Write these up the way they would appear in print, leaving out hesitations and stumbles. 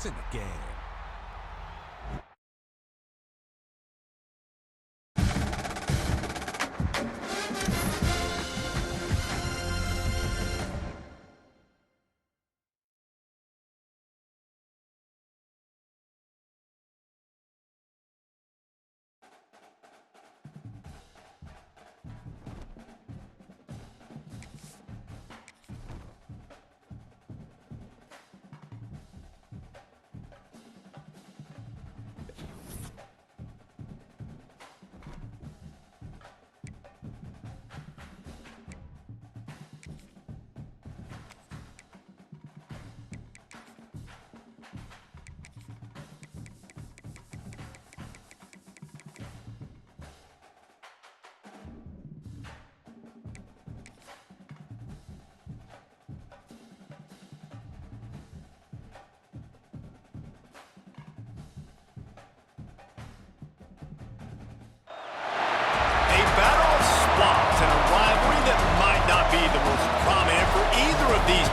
points in the game.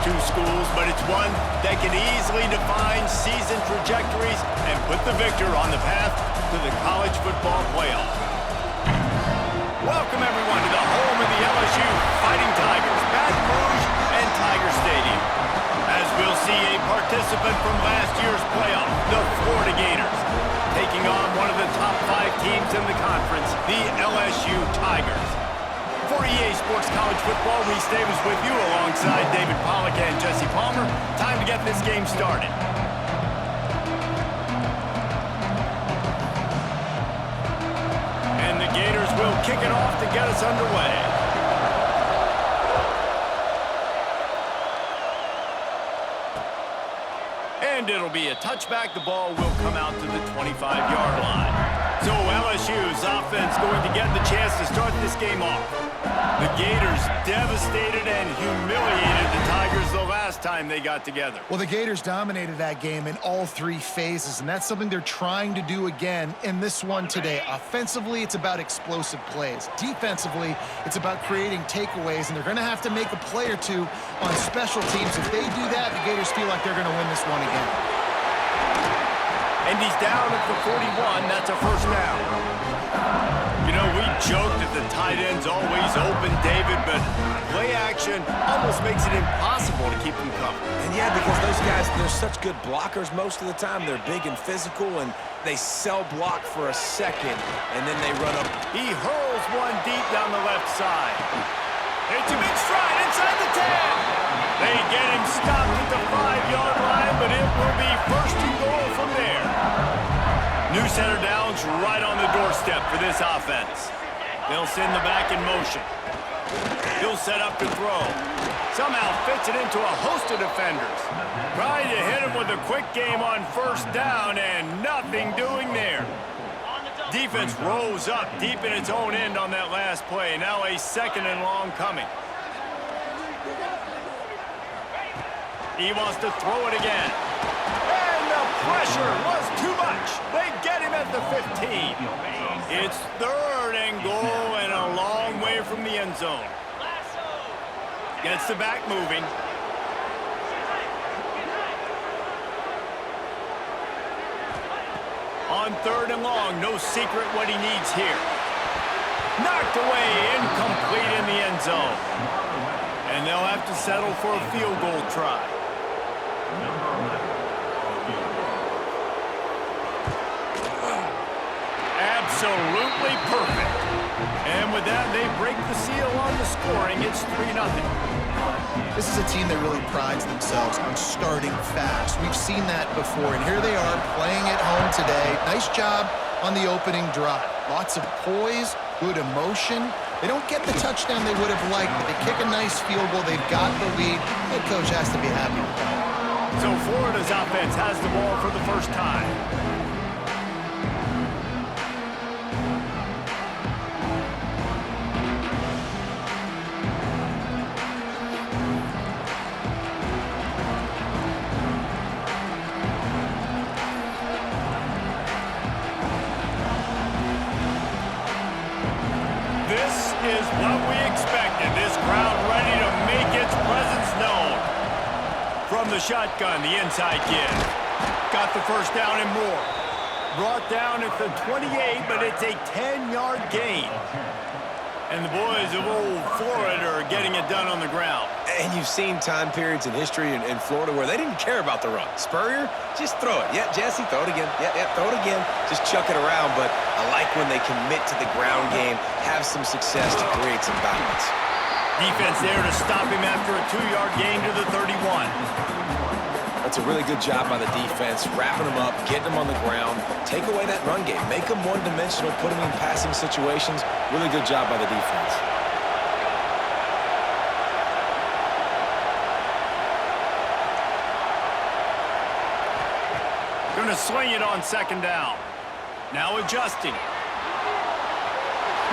Two schools, but it's one that can easily define season trajectories and put the victor on the path to the college football playoff. Welcome everyone to the home of the LSU Fighting Tigers, Baton Rouge and Tiger Stadium. As we'll see a participant from last year's playoff, the Florida Gators, taking on one of the top 5 teams in the conference, the LSU Tigers. For EA Sports College Football, Reese Davis with you alongside David Pollack and Jesse Palmer. Time to get this game started. And the Gators will kick it off to get us underway. And it'll be a touchback. The ball will come out to the 25-yard line. So LSU's offense going to get the chance to start this game off. The Gators devastated and humiliated the Tigers the last time they got together. Well, the Gators dominated that game in all 3 phases, and that's something they're trying to do again in this one today. Offensively, it's about explosive plays. Defensively, it's about creating takeaways, and they're going to have to make a play or two on special teams. If they do that, the Gators feel like they're going to win this one again. And he's down at the 41. That's a first down. You know, we joked that the tight end's always open, David, but play action almost makes it impossible to keep them covered. And yeah, because those guys, they're such good blockers most of the time. They're big and physical, and they cell block for a second, and then they run up. He hurls one deep down the left side. It's a big stride inside the 10. They get him stopped at the 5-yard line, but it will be first and goal from there. New center downs right on the doorstep for this offense. They'll send the back in motion. He'll set up to throw. Somehow fits it into a host of defenders. Trying to hit him with a quick game on first down, and nothing doing there. Defense rose up deep in its own end on that last play. Now a second and long coming. He wants to throw it again. And the pressure was too much. They get him at the 15. It's third and goal and a long way from the end zone. Gets the back moving. On third and long, no secret what he needs here. Knocked away, incomplete in the end zone. And they'll have to settle for a field goal try. Absolutely perfect. And with that, they break the seal on the scoring. It's 3-0. This is a team that really prides themselves on starting fast. We've seen that before, and here they are playing at home today. Nice job on the opening drive. Lots of poise, good emotion. They don't get the touchdown they would have liked, but they kick a nice field goal. They've got the lead. Head coach has to be happy with that. So Florida's offense has the ball for the first time. This is what we expected. This crowd ready to make its presence known. From the shotgun, the inside give. Got the first down and more. Brought down at the 28, but it's a 10-yard gain. And the boys of old Florida are getting it done on the ground. And you've seen time periods in history in Florida where they didn't care about the run. Spurrier, just throw it. Yeah, Jesse, throw it again. Yeah, throw it again. Just chuck it around. But I like when they commit to the ground game, have some success to create some balance. Defense there to stop him after a 2-yard gain to the 31. That's a really good job by the defense, wrapping them up, getting them on the ground, take away that run game, make them one-dimensional, put them in passing situations. Really good job by the defense. Going to swing it on second down. Now adjusting.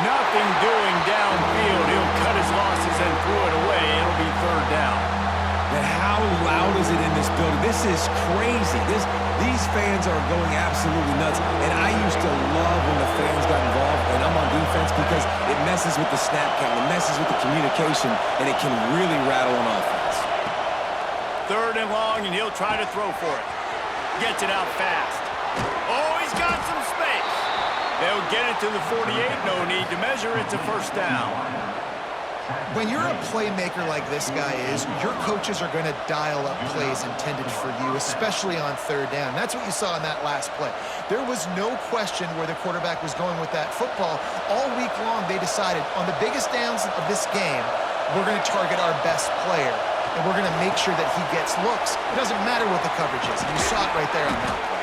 Nothing doing downfield. He'll cut his losses and throw it away. It'll be third down. And how loud is it in this building? This is crazy. These fans are going absolutely nuts. And I used to love when the fans got involved, and I'm on defense, because it messes with the snap count, it messes with the communication, and it can really rattle an offense. Third and long, and he'll try to throw for it. Gets it out fast. Oh, he's got some space. They'll get it to the 48. No need to measure. It's a first down. When you're a playmaker like this guy is, your coaches are going to dial up plays intended for you, especially on third down. That's what you saw in that last play. There was no question where the quarterback was going with that football. All week long, they decided on the biggest downs of this game, we're going to target our best player, and we're going to make sure that he gets looks. It doesn't matter what the coverage is. And you saw it right there on that play.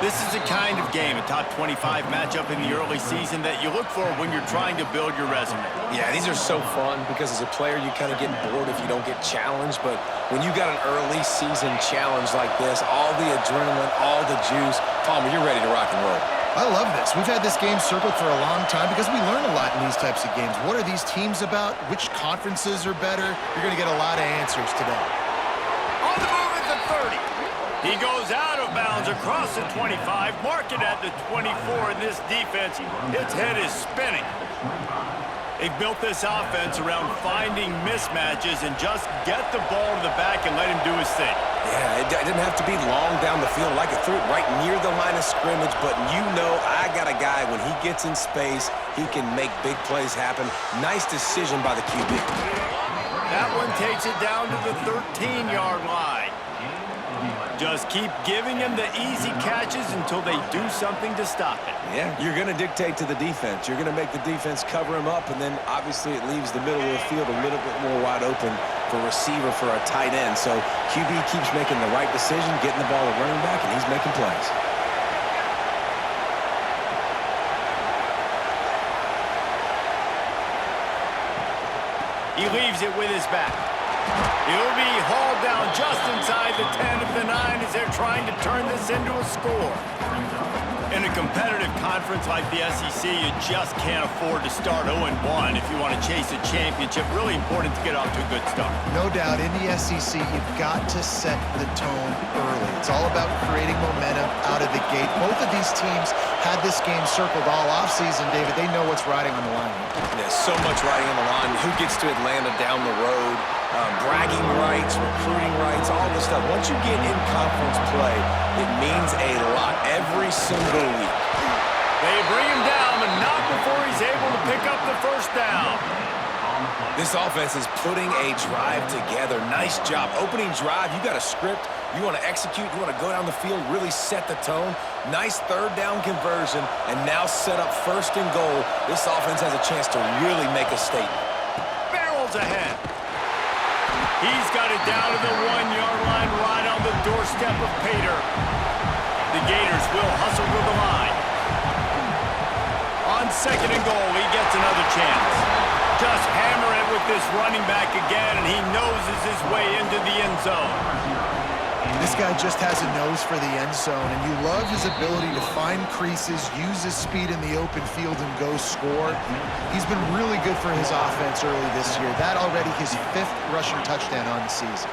This is the kind of game, a top 25 matchup in the early season, that you look for when you're trying to build your resume. Yeah, these are so fun because as a player, you kind of get bored if you don't get challenged. But when you got an early season challenge like this, all the adrenaline, all the juice, Palmer, you're ready to rock and roll. I love this. We've had this game circled for a long time because we learn a lot in these types of games. What are these teams about? Which conferences are better? You're going to get a lot of answers today. On the move at the 30. He goes out of bounds across the 25, mark it at the 24, and this defense, its head is spinning. They've built this offense around finding mismatches and just get the ball to the back and let him do his thing. Yeah, it didn't have to be long down the field. Like it threw it right near the line of scrimmage, but you know I got a guy, when he gets in space, he can make big plays happen. Nice decision by the QB. That one takes it down to the 13-yard line. Just keep giving him the easy catches until they do something to stop it. Yeah, you're going to dictate to the defense. You're going to make the defense cover him up, and then obviously it leaves the middle of the field a little bit more wide open for receiver, for a tight end. So QB keeps making the right decision, getting the ball to running back, and he's making plays. He leaves it with his back. He'll be hauled down just inside the 10 of the 9 as they're trying to turn this into a score. In a competitive conference like the SEC, you just can't afford to start 0-1 if you want to chase a championship. Really important to get off to a good start. No doubt, in the SEC, you've got to set the tone early. It's all about creating momentum out of the gate. Both of these teams had this game circled all offseason, David. They know what's riding on the line. There's so much riding on the line. Who gets to Atlanta down the road? Bragging rights, recruiting rights, all this stuff. Once you get in conference play, it means a lot every single week. They bring him down, but not before he's able to pick up the first down. This offense is putting a drive together. Nice job. Opening drive, you got a script. You want to execute. You want to go down the field, really set the tone. Nice third down conversion, and now set up first and goal. This offense has a chance to really make a statement. Barrels ahead. He's got it down to the 1-yard line, right on the doorstep of Pater. The Gators will hustle to the line. On second and goal, he gets another chance. Just hammer it with this running back again, and he noses his way into the end zone. This guy just has a nose for the end zone, and you love his ability to find creases, use his speed in the open field, and go score. He's been really good for his offense early this year. That already his 5th rushing touchdown on the season.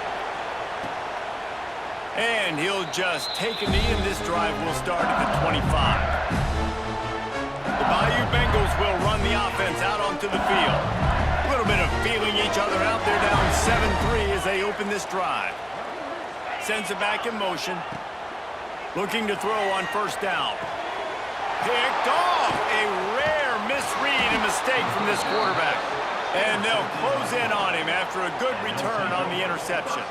And he'll just take a knee, and this drive will start at the 25. The Bayou Bengals will run the offense out onto the field. A little bit of feeling each other out. They're down 7-3 as they open this drive. Sends it back in motion. Looking to throw on first down. Picked off. A rare misread and mistake from this quarterback. And they'll close in on him after a good return on the interception.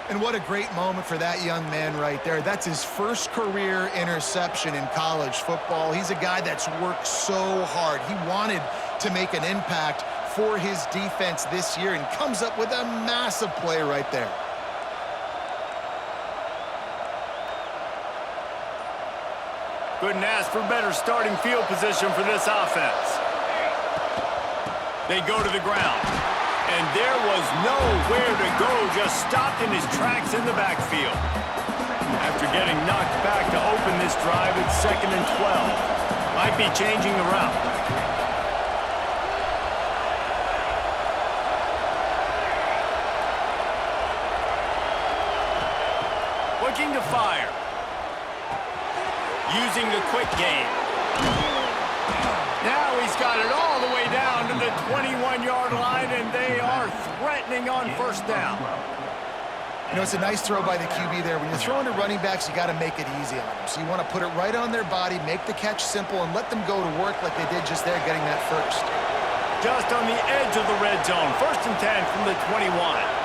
And what a great moment for that young man right there. That's his first career interception in college football. He's a guy that's worked so hard. He wanted to make an impact for his defense this year and comes up with a massive play right there. Couldn't ask for better starting field position for this offense. They go to the ground. And there was nowhere to go, just stopped in his tracks in the backfield. After getting knocked back to open this drive, it's 2nd and 12. Might be changing the route. Looking to fire. Using the quick game. Now he's got it all the way down to the 21-yard line, and they are threatening on first down. You know, it's a nice throw by the QB there. When you're throwing to running backs, you got to make it easy on them. So you want to put it right on their body, make the catch simple, and let them go to work like they did just there, getting that first. Just on the edge of the red zone. 1st and 10 from the 21.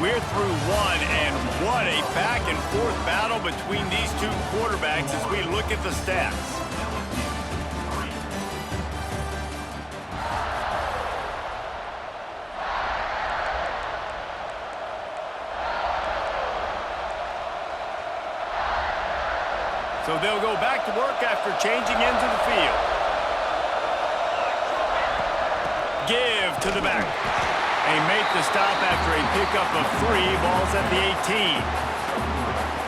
We're through one, and what a back-and-forth battle between these two quarterbacks as we look at the stats. So they'll go back to work after changing into the field. Give to the back. They make the stop after a pickup of 3, balls at the 18.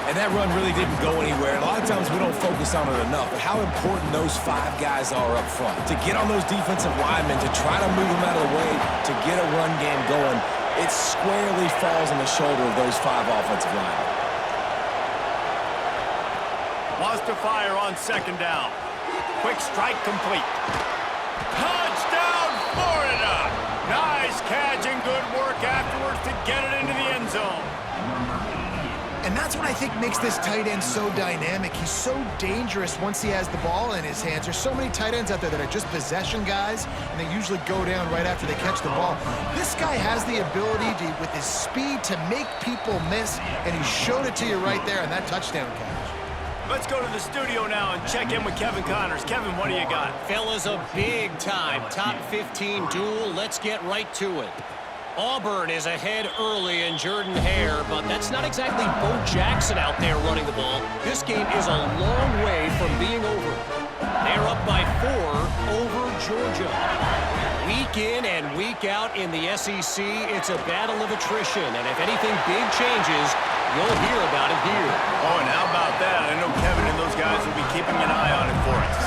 And that run really didn't go anywhere. And a lot of times we don't focus on it enough, but how important those 5 guys are up front. To get on those defensive linemen, to try to move them out of the way, to get a run game going, it squarely falls on the shoulder of those 5 offensive linemen. Wants to fire on 2nd down. Quick strike complete. Touchdown, Florida! Nice catch and good work afterwards to get it into the end zone. And that's what I think makes this tight end so dynamic. He's so dangerous once he has the ball in his hands. There's so many tight ends out there that are just possession guys, and they usually go down right after they catch the ball. This guy has the ability to, with his speed, to make people miss, and he showed it to you right there on that touchdown catch. Let's go to the studio now and check in with Kevin Connors. Kevin, what do you got? Fellas, a big-time top 15 duel. Let's get right to it. Auburn is ahead early in Jordan-Hare, but that's not exactly Bo Jackson out there running the ball. This game is a long way from being over. They're up by 4 over Georgia. Week in and week out in the SEC, it's a battle of attrition, and if anything big changes, you'll hear about it here. Oh, and how about that? I know Kevin and those guys will be keeping an eye on it for us.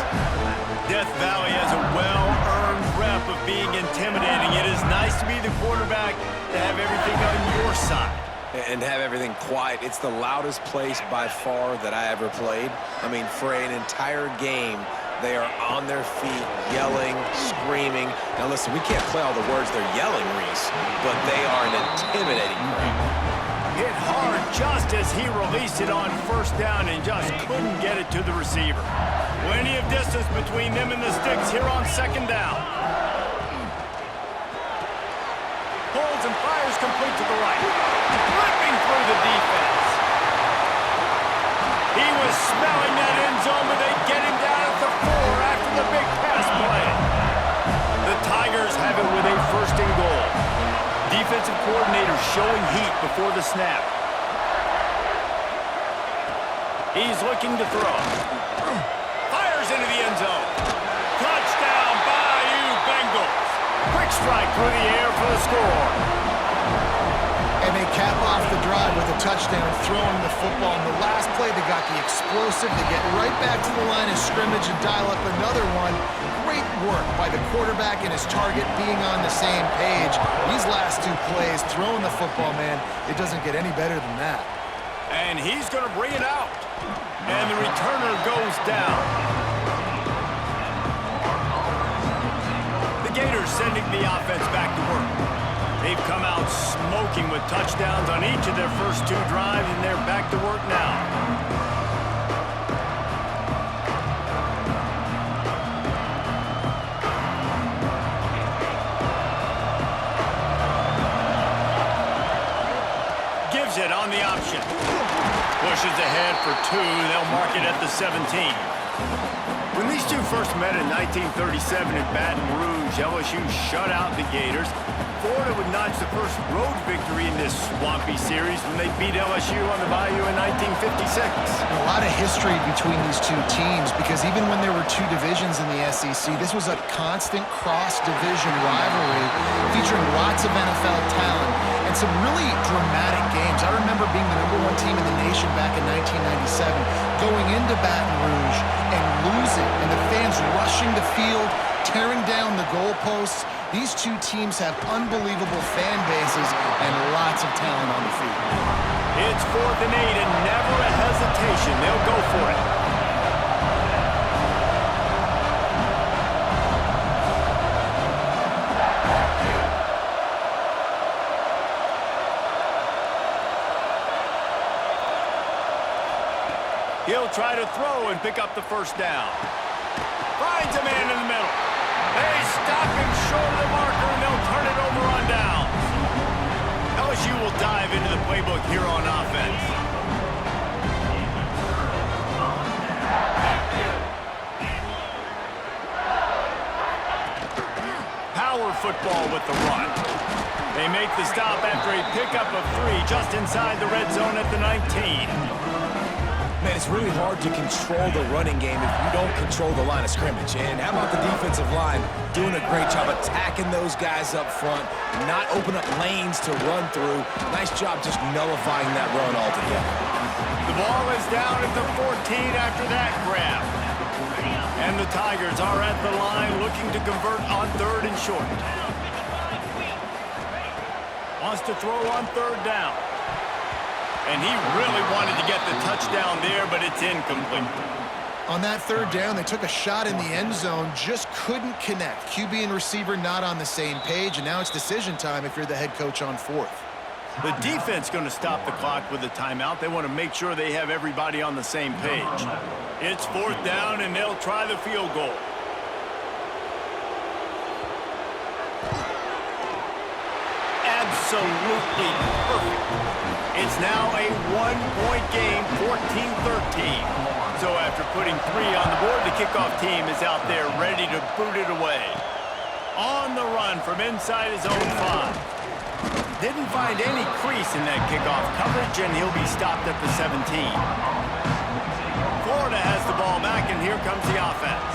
Death Valley has a well-earned rep of being intimidating. It is nice to be the quarterback to have everything on your side. And have everything quiet. It's the loudest place by far that I ever played. I mean, for an entire game, they are on their feet, yelling, screaming. Now, listen, we can't play all the words they're yelling, Reese, but they are an intimidating crowd. Hit hard just as he released it on first down and just couldn't get it to the receiver. Plenty of distance between them and the sticks here on 2nd down. Holds and fires complete to the right. Ripping through the defense. He was smelling that end zone, but they get him down at the 4 after the big pass play. The Tigers have it with a 1st and goal. Defensive coordinator showing heat before the snap. He's looking to throw. Fires into the end zone. Touchdown, Bayou Bengals. Quick strike through the air for the score. And they cap off the drive with a touchdown, throwing the football. In the last play, they got the explosive. They get right back to the line of scrimmage and dial up another one. Great work by the quarterback and his target being on the same page. These last two plays, throwing the football, man, it doesn't get any better than that. And he's going to bring it out. And the returner goes down. The Gators sending the offense back to work. They've come out smoking with touchdowns on each of their first two drives, and they're back to work now. Gives it on the option. Pushes ahead for two. They'll mark it at the 17. When these two first met in 1937 in Baton Rouge, LSU shut out the Gators. Florida would notch the first road victory in this swampy series when they beat LSU on the Bayou in 1956. A lot of history between these two teams because even when there were two divisions in the SEC, this was a constant cross-division rivalry featuring lots of NFL talent and some really dramatic games. I remember being the #1 team in the nation back in 1997, going into Baton Rouge and losing, and the fans rushing the field, tearing down the goalposts. These two teams have unbelievable fan bases and lots of talent on the field. It's 4th and 8 and never a hesitation. They'll go for it. He'll try to throw and pick up the first down. Finds a man in the middle. They stop him short of the marker, and they'll turn it over on downs. LSU will dive into the playbook here on offense. Power football with the run. They make the stop after a pickup of 3 just inside the red zone at the 19. Man, it's really hard to control the running game if you don't control the line of scrimmage. And how about the defensive line doing a great job attacking those guys up front, not open up lanes to run through. Nice job just nullifying that run altogether. The ball is down at the 14 after that grab. And the Tigers are at the line looking to convert on 3rd and short. Wants to throw on 3rd down. And he really wanted to get the touchdown there, but it's incomplete. On that 3rd down, they took a shot in the end zone, just couldn't connect. QB and receiver not on the same page, and now it's decision time if you're the head coach on 4th. The defense going to stop the clock with a timeout. They want to make sure they have everybody on the same page. It's 4th down, and they'll try the field goal. Absolutely perfect. It's now a 1-point game, 14-13. So after putting 3 on the board, the kickoff team is out there ready to boot it away. On the run from inside his own 5. Didn't find any crease in that kickoff coverage, and he'll be stopped at the 17. Florida has the ball back, and here comes the offense.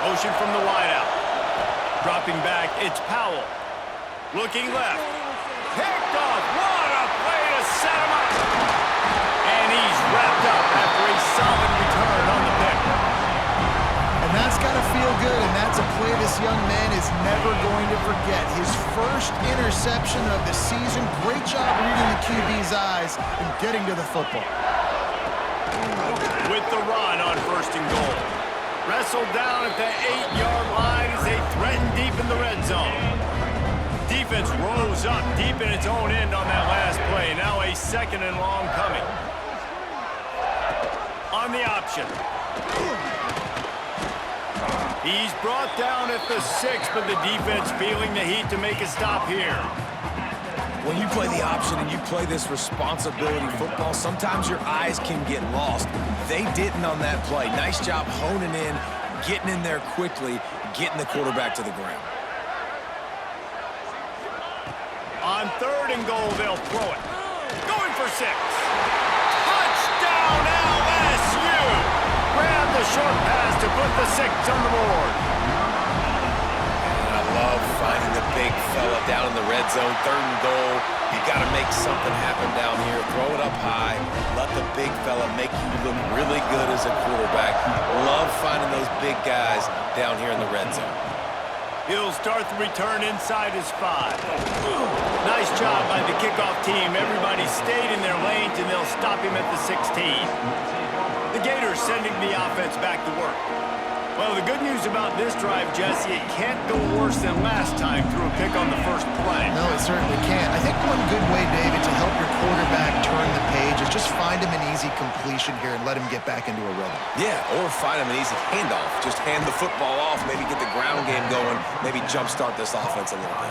Motion from the wideout. Dropping back, it's Powell. Looking left. Picked off. What a play to set him up. And he's wrapped up after a solid return on the pick. And that's got to feel good, and that's a play this young man is never going to forget. His first interception of the season. Great job reading the QB's eyes and getting to the football. With the run on 1st and goal. Wrestled down at the 8-yard line as they threaten deep in the red zone. Defense rose up deep in its own end on that last play. Now a 2nd and long coming. On the option. He's brought down at the 6, but the defense feeling the heat to make a stop here. When you play the option and you play this responsibility football, sometimes your eyes can get lost. They didn't on that play. Nice job honing in, getting in there quickly, getting the quarterback to the ground. On 3rd and goal, they'll throw it. Going for 6. Touchdown, LSU! Grab a short pass to put the 6 on the board. And I love finding the big fella down in the red zone, 3rd and goal. You got to make something happen down here. Throw it up high. Let the big fella make you look really good as a quarterback. Love finding those big guys down here in the red zone. He'll start the return inside his 5. Nice job by the kickoff team. Everybody stayed in their lanes, and they'll stop him at the 16. The Gators sending the offense back to work. Well, the good news about this drive, Jesse, it can't go worse than last time through a pick on the first play. No, it certainly can't. I think one good way, David, to help your quarterback turn the page is just find him an easy completion here and let him get back into a rhythm. Yeah, or find him an easy handoff. Just hand the football off, maybe get the ground game going, maybe jumpstart this offense a little bit.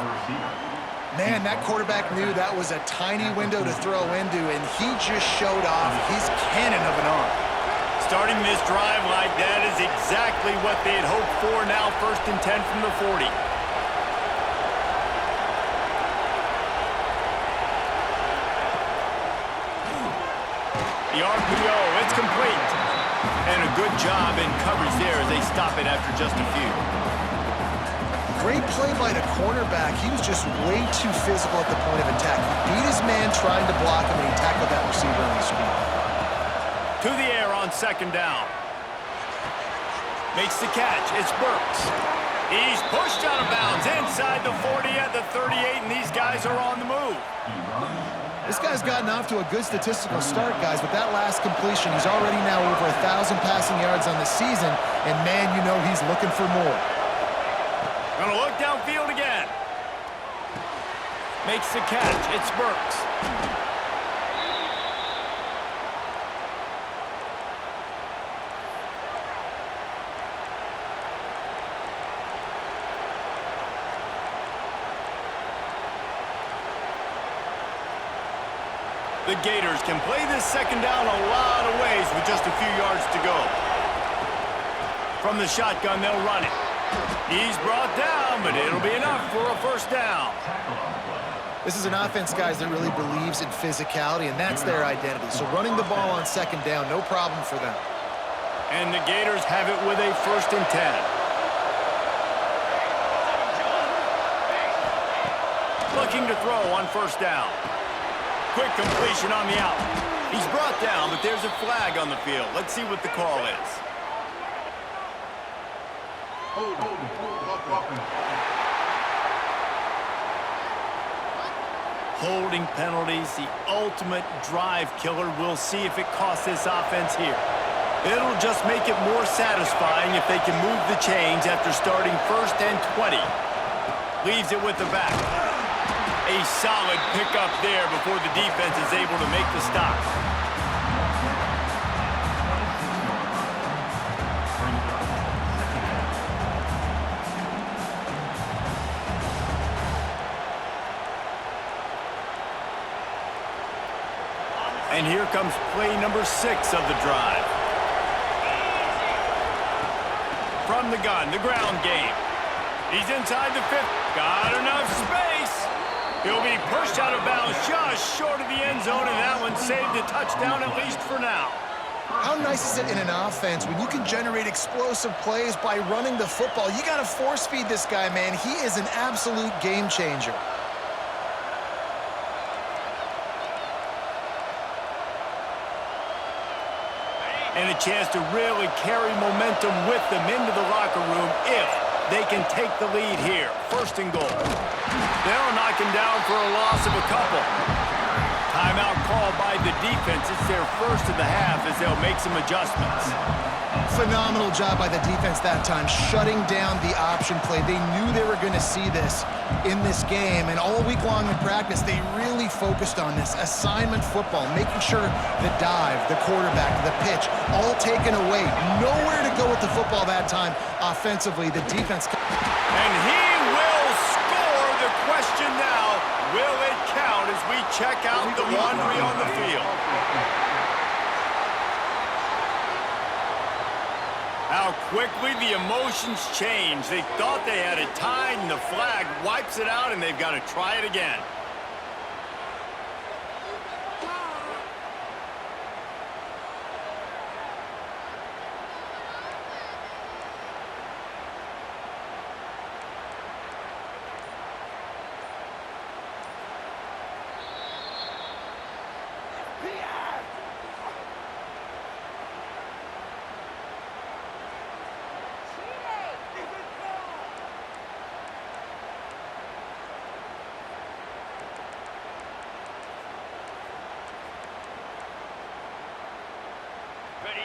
Man, that quarterback knew that was a tiny window to throw into, and he just showed off his cannon of an arm. Starting this drive like that is exactly what they had hoped for. Now 1st and 10 from the 40. The RPO, it's complete. And a good job in coverage there as they stop it after just a few. Great play by the cornerback. He was just way too physical at the point of attack. He beat his man trying to block him, and he tackled that receiver on the screen. To the air on 2nd down. Makes the catch. It's Burks. He's pushed out of bounds inside the 40 at the 38, and these guys are on the move. This guy's gotten off to a good statistical start, guys. With that last completion, he's already now over 1,000 passing yards on the season, and man, you know he's looking for more. Gonna look downfield again. Makes the catch. It's Burks. The Gators can play this 2nd down a lot of ways with just a few yards to go. From the shotgun, they'll run it. He's brought down, but it'll be enough for a 1st down. This is an offense, guys, that really believes in physicality, and that's their identity. So running the ball on 2nd down, no problem for them. And the Gators have it with a 1st and 10. Looking to throw on 1st down. Quick completion on the out. He's brought down, but there's a flag on the field. Let's see what the call is. Holding penalties, the ultimate drive killer. We'll see if it costs this offense here. It'll just make it more satisfying if they can move the chains after starting 1st and 20. Leaves it with the back. A solid pickup there before the defense is able to make the stop. And here comes play number 6 of the drive. From the gun, the ground game. He's inside the 5th. Got enough space. He'll be pushed out of bounds just short of the end zone, and that one saved a touchdown, at least for now. How nice is it in an offense when you can generate explosive plays by running the football? You got to force feed this guy, man. He is an absolute game changer. And a chance to really carry momentum with them into the locker room if they can take the lead here. 1st and goal. They'll knock him down for a loss of a couple. Timeout called by the defense. It's their 1st of the half as they'll make some adjustments. Phenomenal job by the defense that time, shutting down the option play. They knew they were going to see this in this game, and all week long in practice, they really focused on this assignment football, making sure the dive, the quarterback, the pitch, all taken away. Nowhere to go with the football that time offensively. The defense... And he will score. The question now, will it count as we check out the laundry on the field? How quickly the emotions change. They thought they had it tied, and the flag wipes it out, and they've got to try it again.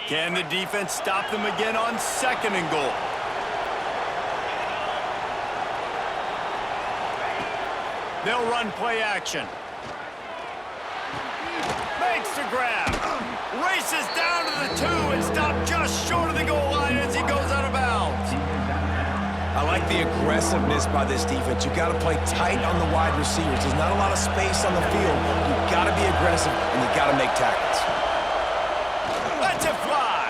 Can the defense stop them again on 2nd and goal? They'll run play action. Makes the grab. Races down to the 2 and stopped just short of the goal line as he goes out of bounds. I like the aggressiveness by this defense. You got to play tight on the wide receivers. There's not a lot of space on the field. You got to be aggressive, and you got to make tackles. Let's it fly.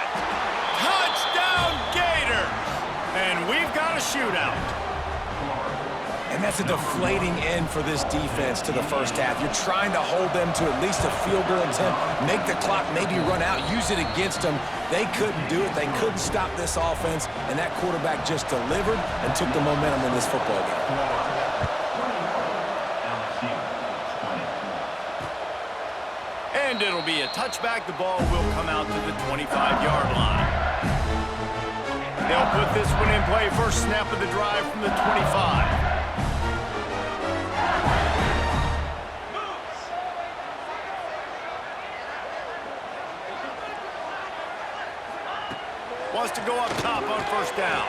Touchdown, Gators. And we've got a shootout. And that's a deflating end for this defense to the first half. You're trying to hold them to at least a field goal attempt, make the clock maybe run out, use it against them. They couldn't do it. They couldn't stop this offense, and that quarterback just delivered and took the momentum in this football game. And it'll be a touchback. The ball will come out to the 25-yard line. They'll put this one in play. First snap of the drive from the 25. Wants to go up top on first down.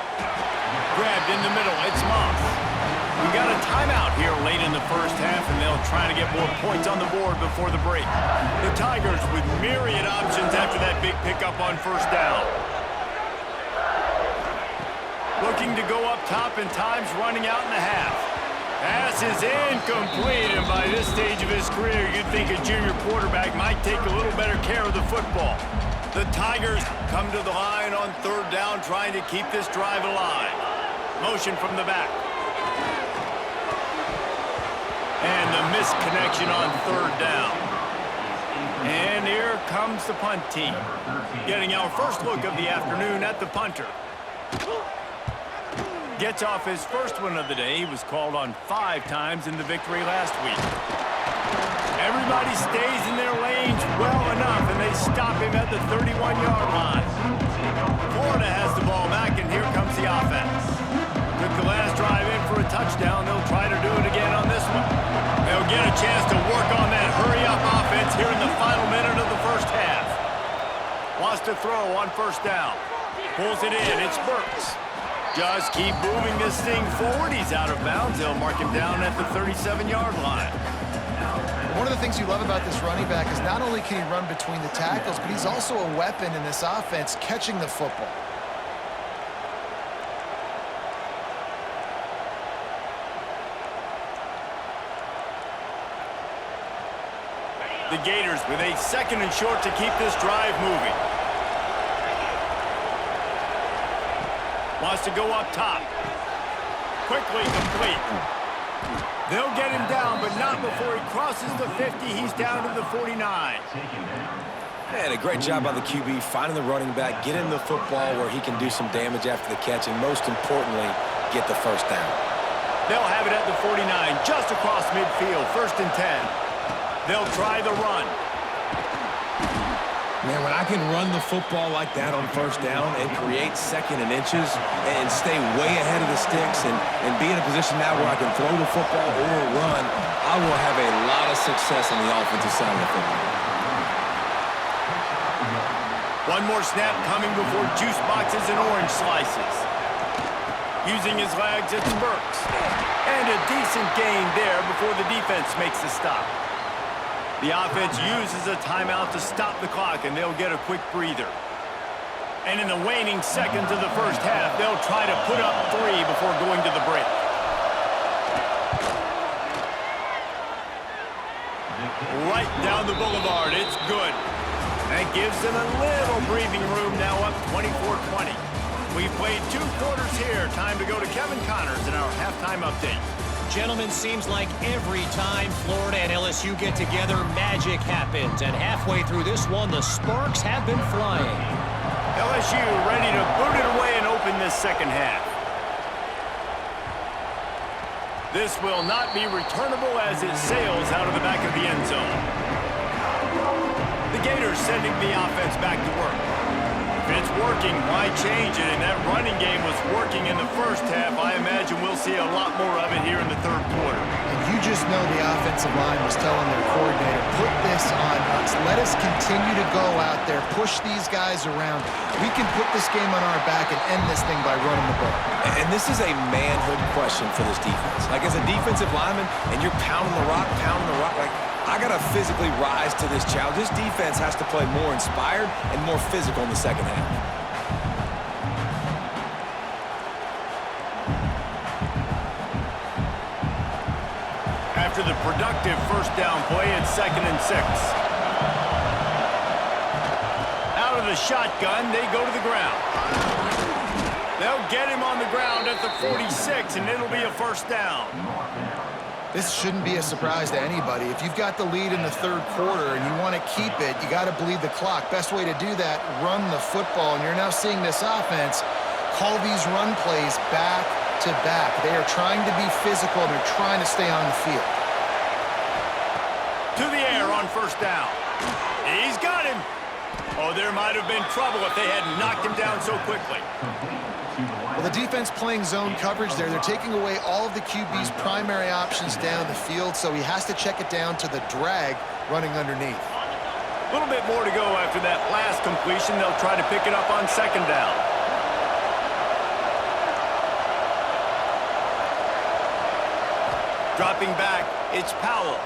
Grabbed in the middle. It's Moss. We got a timeout here late in the first half, and they'll try to get more points on the board before the break. The Tigers with myriad options after that big pickup on first down. Looking to go up top, and time's running out in the half. Pass is incomplete, and by this stage of his career, you'd think a junior quarterback might take a little better care of the football. The Tigers come to the line on 3rd down, trying to keep this drive alive. Motion from the back. And the misconnection on 3rd down. And here comes the punt team. Getting our first look of the afternoon at the punter. Gets off his first one of the day. He was called on 5 times in the victory last week. Everybody stays in their lanes well enough, and they stop him at the 31-yard line. Florida has the ball back, and here comes the offense. Took the last drive in for a touchdown. They'll try to do it again on this one. They'll get a chance to work on that hurry-up offense here in the final minute of the first half. Wants to throw on first down. Pulls it in. It's Burks. Just keep moving this thing forward. He's out of bounds. They'll mark him down at the 37-yard line. One of the things you love about this running back is not only can he run between the tackles, but he's also a weapon in this offense catching the football. The Gators with a 2nd and short to keep this drive moving. Wants to go up top. Quickly complete. They'll get him down, but not before he crosses the 50. He's down to the 49. And a great job by the QB finding the running back, getting the football where he can do some damage after the catch, and most importantly, get the first down. They'll have it at the 49, just across midfield, 1st and 10. They'll try the run. Man, when I can run the football like that on first down and create 2nd and inches and stay way ahead of the sticks and be in a position now where I can throw the football or run, I will have a lot of success on the offensive side of the football. One more snap coming before juice boxes and orange slices. Using his legs, it's Burks. And a decent gain there before the defense makes the stop. The offense uses a timeout to stop the clock, and they'll get a quick breather. And in the waning seconds of the first half, they'll try to put up 3 before going to the break. Right down the boulevard, it's good. That gives them a little breathing room, now up 24-20. We've played 2 quarters here. Time to go to Kevin Connors in our halftime update. Gentlemen, seems like every time Florida and LSU get together, magic happens. And halfway through this one, the sparks have been flying. LSU ready to boot it away and open this second half. This will not be returnable as it sails out of the back of the end zone. Gators sending the offense back to work. If it's working, why change it? And that running game was working in the first half. I imagine we'll see a lot more of it here in the third quarter. And you just know the offensive line was telling their coordinator, put this on us. Let us continue to go out there, push these guys around. We can put this game on our back and end this thing by running the ball. And this is a manhood question for this defense. Like, as a defensive lineman, and you're pounding the rock, like, I got to physically rise to this challenge. This defense has to play more inspired and more physical in the second half. After the productive first down play, it's 2nd and 6. Out of the shotgun, they go to the ground. They'll get him on the ground at the 46, and it'll be a first down. This shouldn't be a surprise to anybody. If you've got the lead in the third quarter and you want to keep it, you got to bleed the clock. Best way to do that, run the football. And you're now seeing this offense call these run plays back to back. They are trying to be physical, and they're trying to stay on the field. To the air on first down. He's got him. Oh, there might have been trouble if they hadn't knocked him down so quickly. Well, the defense playing zone coverage there. They're taking away all of the QB's primary options down the field, so he has to check it down to the drag running underneath. A little bit more to go after that last completion. They'll try to pick it up on second down. Dropping back, it's Powell.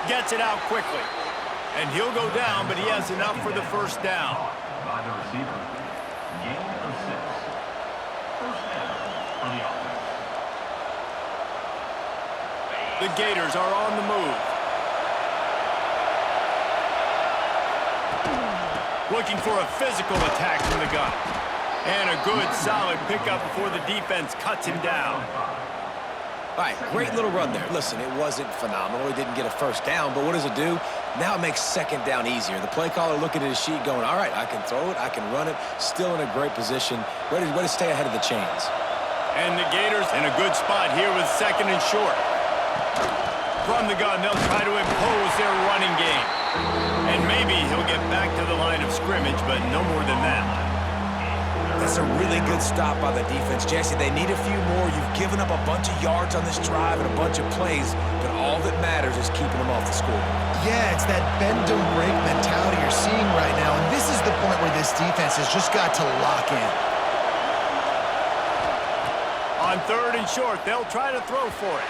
Gets it out quickly. And he'll go down, but he has enough for the first down. By the receiver. Gain of 6. First down for the offense. The Gators are on the move. Looking for a physical attack from the gun. And a good, solid pickup before the defense cuts him down. All right, great little run there. Listen, it wasn't phenomenal. He didn't get a first down, but what does it do? Now it makes second down easier. The play caller looking at his sheet going, all right, I can throw it, I can run it, still in a great position, ready to stay ahead of the chains. And the Gators in a good spot here with 2nd and short. From the gun, they'll try to impose their running game. And maybe he'll get back to the line of scrimmage, but no more than that. That's a really good stop by the defense. Jesse, they need a few more. You've given up a bunch of yards on this drive and a bunch of plays, but all that matters is keeping them off the scoreboard. Yeah, it's that bend don't break mentality you're seeing right now, and this is the point where this defense has just got to lock in. On 3rd and short, they'll try to throw for it.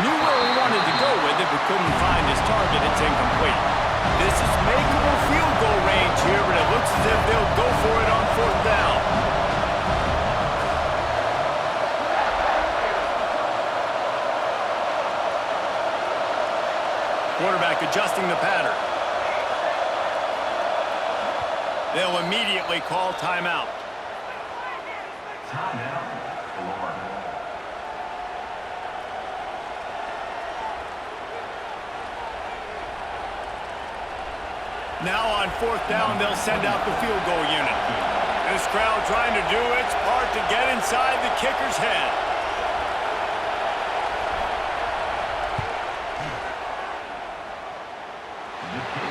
Knew where he wanted to go with it, but couldn't find his target. It's incomplete. This is makeable field goal range here, but it looks as if they'll go for it on 4th down. Quarterback adjusting the pattern. They'll immediately call timeout. Timeout. Florida. Now on 4th down, they'll send out the field goal unit. This crowd trying to do its part to get inside the kicker's head.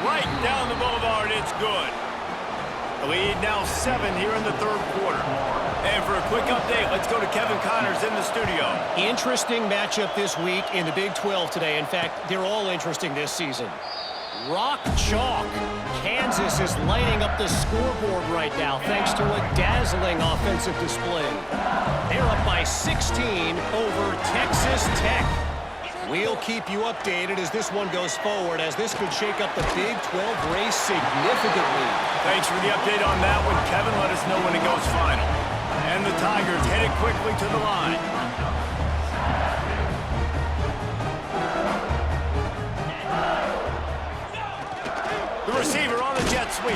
Right down the boulevard, it's good. The lead now 7 here in the third quarter. And for a quick update, let's go to Kevin Connors in the studio. Interesting matchup this week in the Big 12 today. In fact, they're all interesting this season. Rock chalk. Kansas is lighting up the scoreboard right now thanks to a dazzling offensive display. They're up by 16 over Texas Tech. We'll keep you updated as this one goes forward, as this could shake up the Big 12 race significantly. Thanks for the update on that one, Kevin. Let us know when it goes final. And the Tigers headed quickly to the line. The receiver on the jet sweep.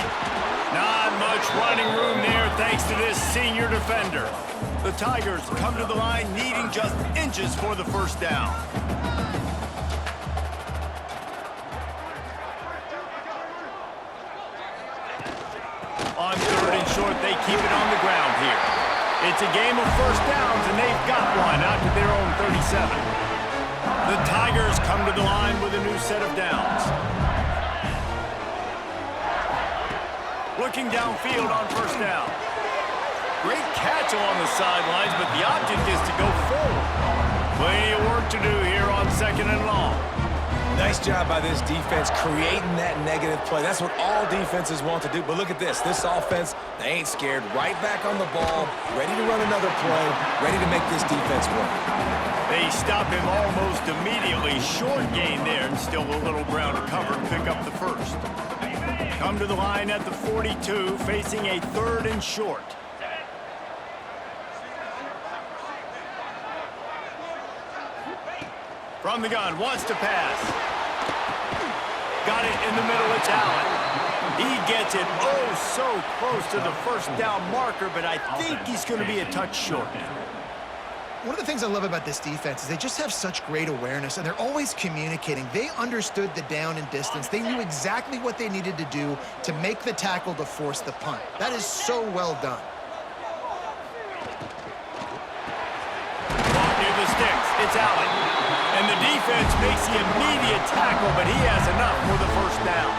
Not much running room there thanks to this senior defender. The Tigers come to the line needing just inches for the first down. On 3rd and short, they keep it on the ground here. It's a game of first downs, and they've got one out to their own 37. The Tigers come to the line with a new set of downs. looking downfield on first down. Great catch along the sidelines, but the object is to go forward. Plenty of work to do here on 2nd and long. Nice job by this defense creating that negative play. That's what all defenses want to do. But look at this. This offense, they ain't scared. Right back on the ball, ready to run another play, ready to make this defense work. They stop him almost immediately. Short gain there, and still a little ground to cover and pick up the first. Come to the line at the 42, facing a 3rd and short. From the gun, wants to pass. Got it in the middle, it's Allen. He gets it so close to the first down marker, but I think he's going to be a touch short. One of the things I love about this defense is they just have such great awareness, and they're always communicating. They understood the down and distance. They knew exactly what they needed to do to make the tackle to force the punt. That is so well done. Ball near the sticks, it's Allen. And the defense makes the immediate tackle, but he has enough for the first down.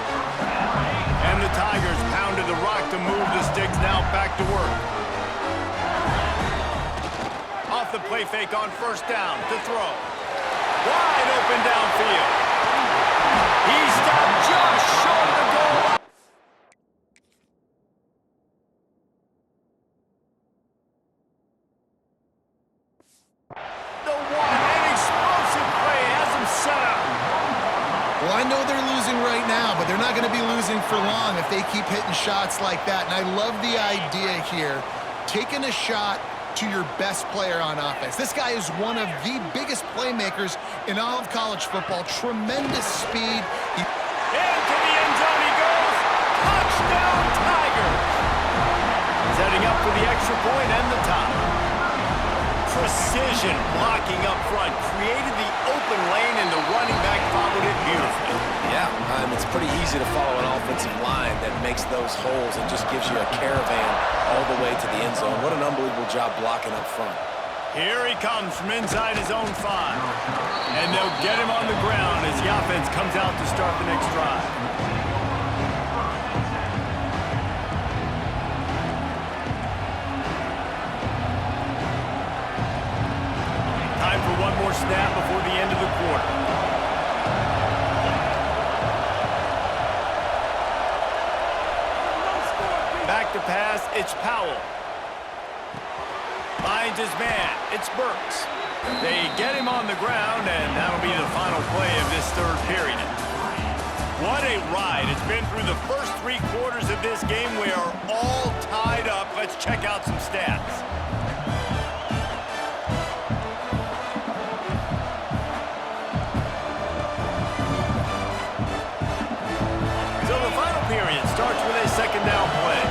And the Tigers pounded the rock to move the sticks, now back to work. Off the play fake on first down to throw. Wide open downfield. He stopped just short of the goal line. The one, an explosive play has him set up. Well, I know they're losing right now, but they're not going to be losing for long if they keep hitting shots like that. And I love the idea here, taking a shot to your best player on offense. This guy is one of the biggest playmakers in all of college football. Tremendous speed. Into the end zone he goes. Touchdown, Tigers. Setting up for the extra point and the tie. Precision blocking up front. Created the open lane, and the running back followed it beautifully. Yeah, it's pretty easy to follow an offensive line that makes those holes and just gives you a caravan all the way to the end zone. What an unbelievable job blocking up front. Here he comes from inside his own 5. And they'll get him on the ground as the offense comes out to start the next drive. Time for one more snap before the end of the quarter. Back to pass, it's Powell. Finds his man, it's Burks. They get him on the ground, and that'll be the final play of this 3rd period. What a ride. It's been through the first 3 quarters of this game. We are all tied up. Let's check out some stats. So the final period starts with a 2nd down play.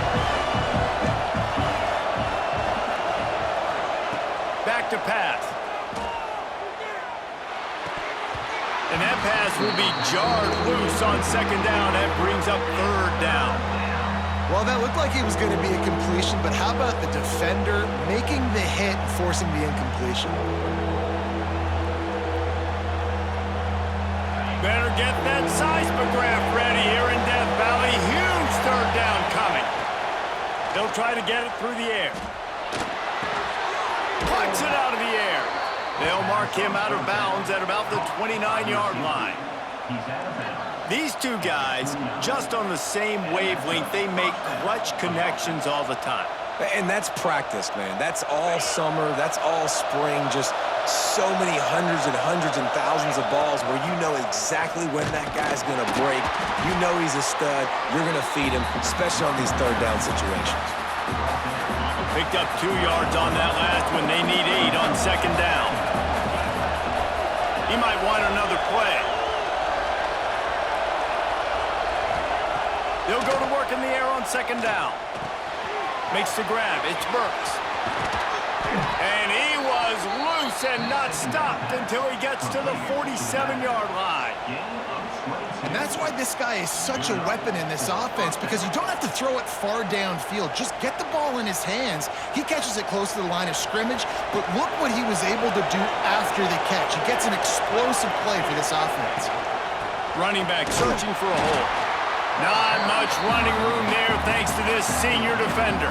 Back to pass. And that pass will be jarred loose on 2nd down. That brings up 3rd down. Well, that looked like it was going to be a completion, but how about the defender making the hit and forcing the incompletion? Better get that seismograph ready here in Death Valley. Huge 3rd down coming. They'll try to get it through the air. Plucks it out of the air. They'll mark him out of bounds at about the 29-yard line. These two guys, just on the same wavelength, they make clutch connections all the time. And that's practice, man. That's all summer. That's all spring. Just so many hundreds and thousands of balls where you know exactly when that guy's going to break. You know he's a stud. You're going to feed him, especially on these 3rd down situations. Picked up 2 yards on that last one. They need 8 on 2nd down. He might want another play. They'll go to work in the air on 2nd down. Makes the grab. It's Burks. And he was loose and not stopped until he gets to the 47-yard line. And that's why this guy is such a weapon in this offense, because you don't have to throw it far downfield. Just get the ball in his hands. He catches it close to the line of scrimmage, but look what he was able to do after the catch. He gets an explosive play for this offense. Running back searching for a hole. Not much running room there thanks to this senior defender.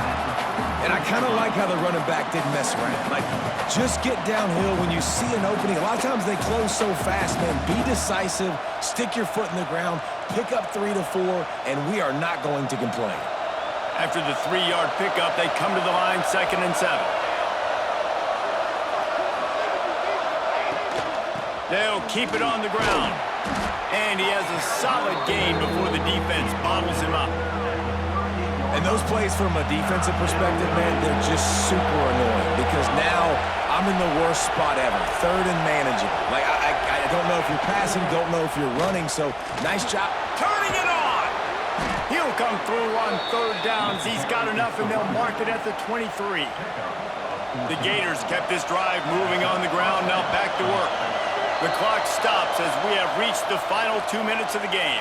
And I kind of like how the running back didn't mess around. Like, just get downhill when you see an opening. A lot of times they close so fast, man. Be decisive, stick your foot in the ground, pick up 3 to 4, and we are not going to complain. After the 3-yard pickup, they come to the line, 2nd and 7. They'll keep it on the ground. And he has a solid gain before the defense bottles him up. And those plays from a defensive perspective, man, they're just super annoying because now I'm in the worst spot ever, 3rd and manageable. Like, I don't know if you're passing, don't know if you're running, so nice job. Turning it on! He'll come through on 3rd downs. He's got enough, and they'll mark it at the 23. The Gators kept this drive moving on the ground, now back to work. The clock stops as we have reached the final 2 minutes of the game.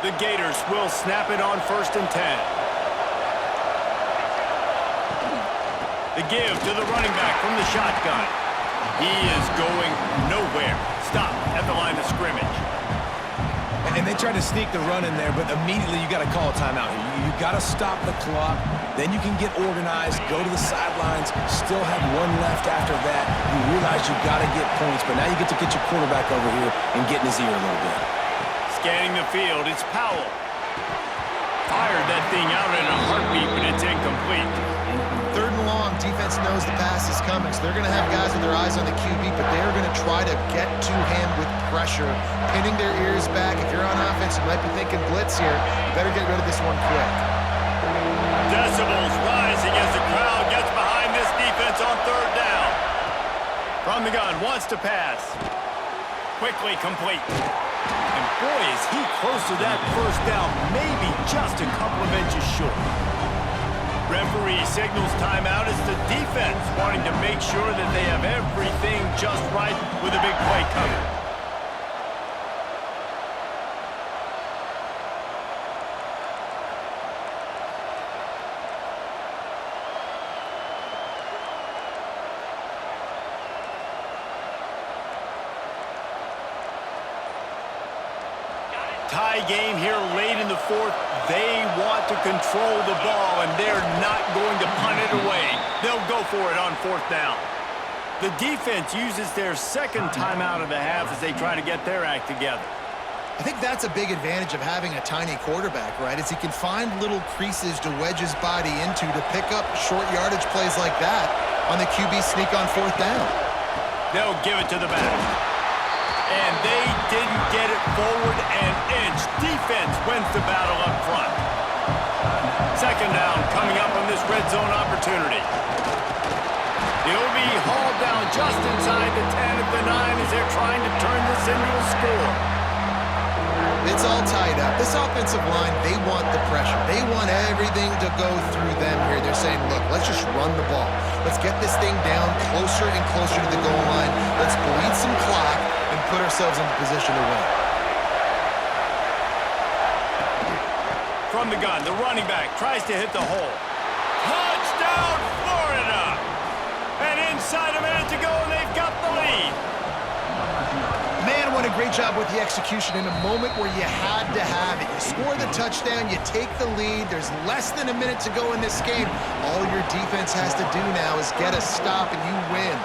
The Gators will snap it on 1st and 10. The give to the running back from the shotgun. He is going nowhere. Stop at the line of scrimmage. And they tried to sneak the run in there, but immediately you got to call a timeout. You got to stop the clock. Then you can get organized, go to the sidelines, still have 1 left after that. You realize you got to get points, but now you get to get your quarterback over here and get in his ear a little bit. Scanning the field, it's Powell. Fired that thing out in a heartbeat, but it's incomplete. 3rd and long, defense knows the pass is coming, so they're going to have guys with their eyes on the QB, but they're going to try to get to him with pressure, pinning their ears back. If you're on offense, you might be thinking blitz here. You better get rid of this one quick. Decibels rising as the crowd gets behind this defense on 3rd down. From the gun, wants to pass. Quickly complete. And boy, is he close to that 1st down, maybe just a couple of inches short. Referee signals timeout as the defense wanting to make sure that they have everything just right with a big play coming. Tie game here late in the 4th. They want to control the ball, and they're not going to punt it away. They'll go for it on 4th down. The defense uses their 2nd timeout of the half as they try to get their act together. I think that's a big advantage of having a tiny quarterback, right? Is he can find little creases to wedge his body into to pick up short yardage plays like that on the QB sneak on 4th down. They'll give it to the back. And they didn't get it forward an inch. Defense wins the battle up front. 2nd down coming up on this red zone opportunity. He'll be hauled down just inside the 10 at the 9 as they're trying to turn this into a score. It's all tied up. This offensive line, they want the pressure. They want everything to go through them here. They're saying, look, let's just run the ball. Let's get this thing down closer and closer to the goal line. Let's bleed some clock and put ourselves in position to win. From the gun, the running back tries to hit the hole. Touchdown, Florida! And inside a minute to go, and they've got the lead. Man, what a great job with the execution in a moment where you had to have it. You score the touchdown, you take the lead. There's less than a minute to go in this game. All your defense has to do now is get a stop, and you win.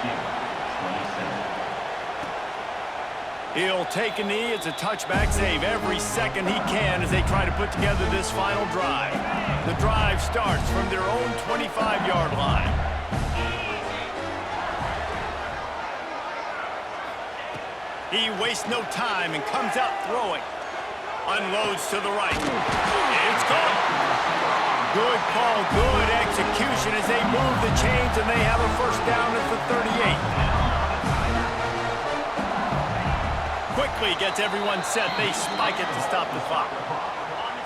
He'll take a knee. It's a touchback save every second he can as they try to put together this final drive. The drive starts from their own 25-yard line. He wastes no time and comes out throwing. Unloads to the right. It's caught. Good call, good execution as they move the chains, and they have a 1st down at the 38. Quickly gets everyone set. They spike it to stop the clock.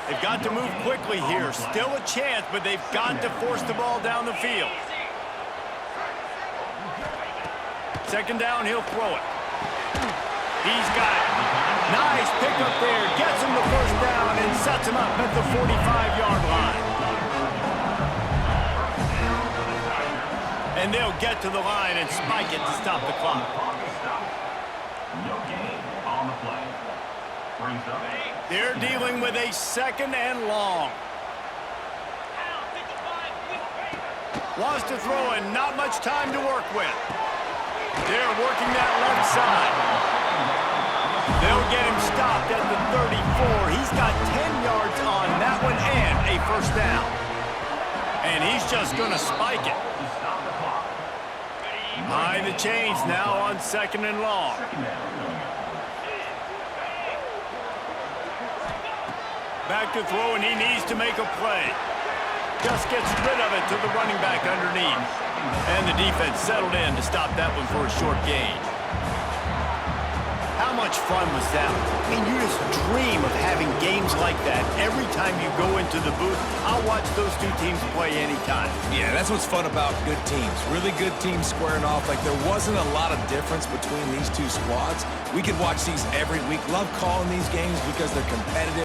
They've got to move quickly here. Still a chance, but they've got to force the ball down the field. 2nd down, he'll throw it. He's got it. Nice pickup there. Gets him the 1st down and sets him up at the 45-yard line. And they'll get to the line and spike it to stop the clock. No gain on the play. Brings up. They're dealing with a second and long. Wants to throw and not much time to work with. They're working that left side. They'll get him stopped at the 34. He's got 10 yards on that one and a first down. And he's just going to spike it. High the chains now on second and long. Back to throw, and he needs to make a play. Just gets rid of it to the running back underneath. And the defense settled in to stop that one for a short gain. How much fun was that? I mean, you just dream of having games like that every time you go into the booth. I'll watch those two teams play anytime. Yeah, that's what's fun about good teams. Really good teams squaring off. Like, there wasn't a lot of difference between these two squads. We could watch these every week. Love calling these games because they're competitive.